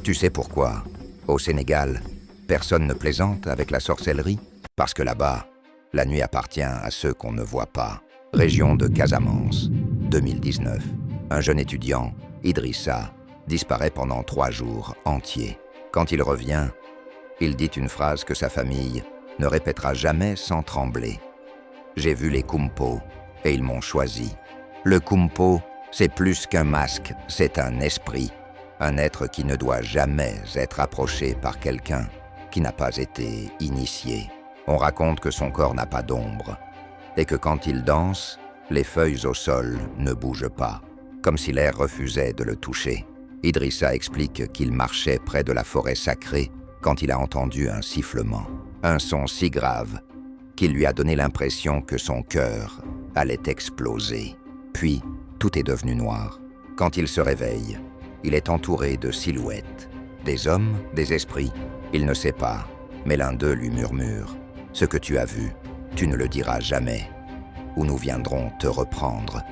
Tu sais pourquoi, au Sénégal, personne ne plaisante avec la sorcellerie? Parce que là-bas, la nuit appartient à ceux qu'on ne voit pas. Région de Casamance, 2019. Un jeune étudiant, Idrissa, disparaît pendant 3 jours entiers. Quand il revient, il dit une phrase que sa famille ne répétera jamais sans trembler. « J'ai vu les Kumpo et ils m'ont choisi. » Le Kumpo, c'est plus qu'un masque, c'est un esprit. Un être qui ne doit jamais être approché par quelqu'un qui n'a pas été initié. On raconte que son corps n'a pas d'ombre et que quand il danse, les feuilles au sol ne bougent pas, comme si l'air refusait de le toucher. Idrissa explique qu'il marchait près de la forêt sacrée quand il a entendu un sifflement, un son si grave qu'il lui a donné l'impression que son cœur allait exploser. Puis, tout est devenu noir. Quand il se réveille, il est entouré de silhouettes, des hommes, des esprits. Il ne sait pas, mais l'un d'eux lui murmure « Ce que tu as vu, tu ne le diras jamais, ou nous viendrons te reprendre. »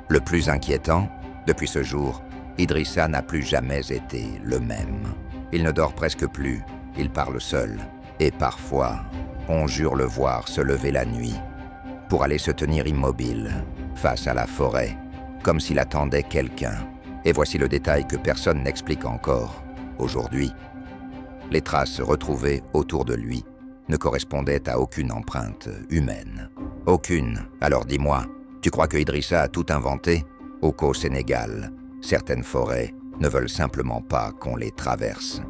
Le plus inquiétant, depuis ce jour, Idrissa n'a plus jamais été le même. Il ne dort presque plus, il parle seul, et parfois, on jure le voir se lever la nuit pour aller se tenir immobile face à la forêt, comme s'il attendait quelqu'un. Et voici le détail que personne n'explique encore aujourd'hui. Les traces retrouvées autour de lui ne correspondaient à aucune empreinte humaine. Aucune. Alors dis-moi, tu crois que Idrissa a tout inventé? Ou qu'au Sénégal, certaines forêts ne veulent simplement pas qu'on les traverse?